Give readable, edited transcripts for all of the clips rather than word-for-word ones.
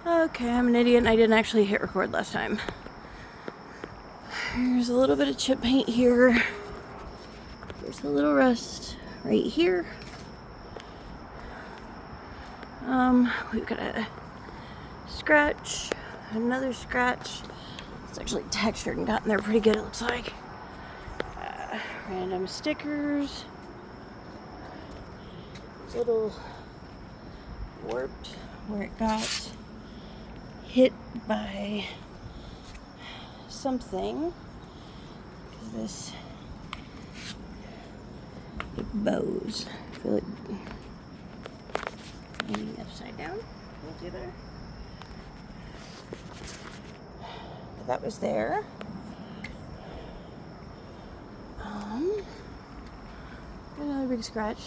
Okay, I'm an idiot and I didn't actually hit record last time. There's a little bit of chip paint here. There's a little rust right here. We've got a scratch, another scratch. It's actually textured and gotten there pretty good, it looks like. Random stickers. Little warped where it got hit by something. This it bows. I feel like maybe upside down. We'll do better. But that was there. Another big scratch.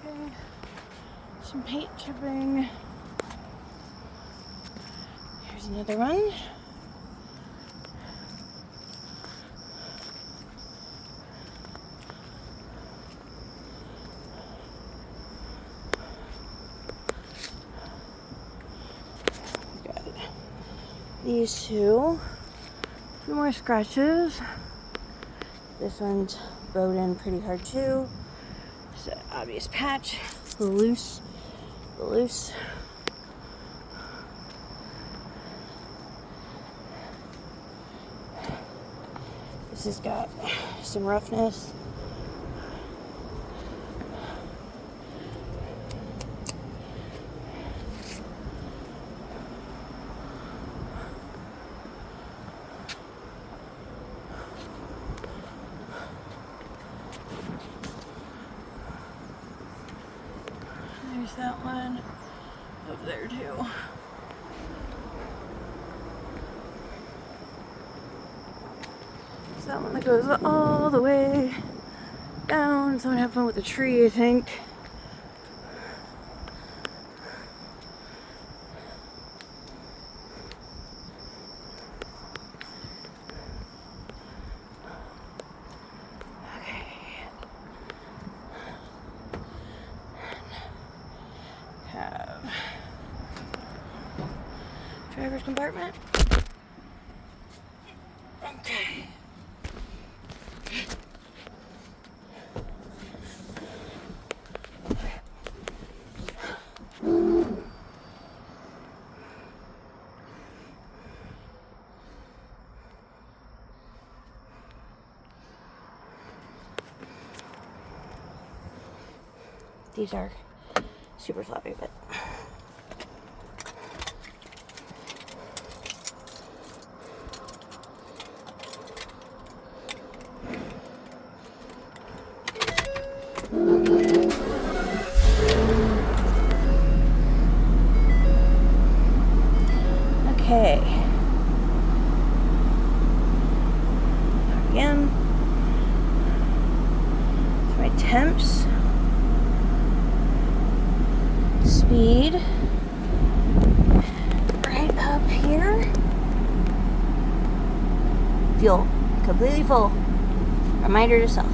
Okay. Some paint chipping. Here's another one. Got these two. A few more scratches. This one's bowed in pretty hard too. It's an obvious patch. A little loose. A little loose. This has got some roughness. There's that one up there too. There's that one that goes all the way down. Someone had fun with the tree, I think. Have driver's compartment. Okay. These are super floppy, but okay. Again, my temps. Speed right up here. Fuel completely full. Reminder to self.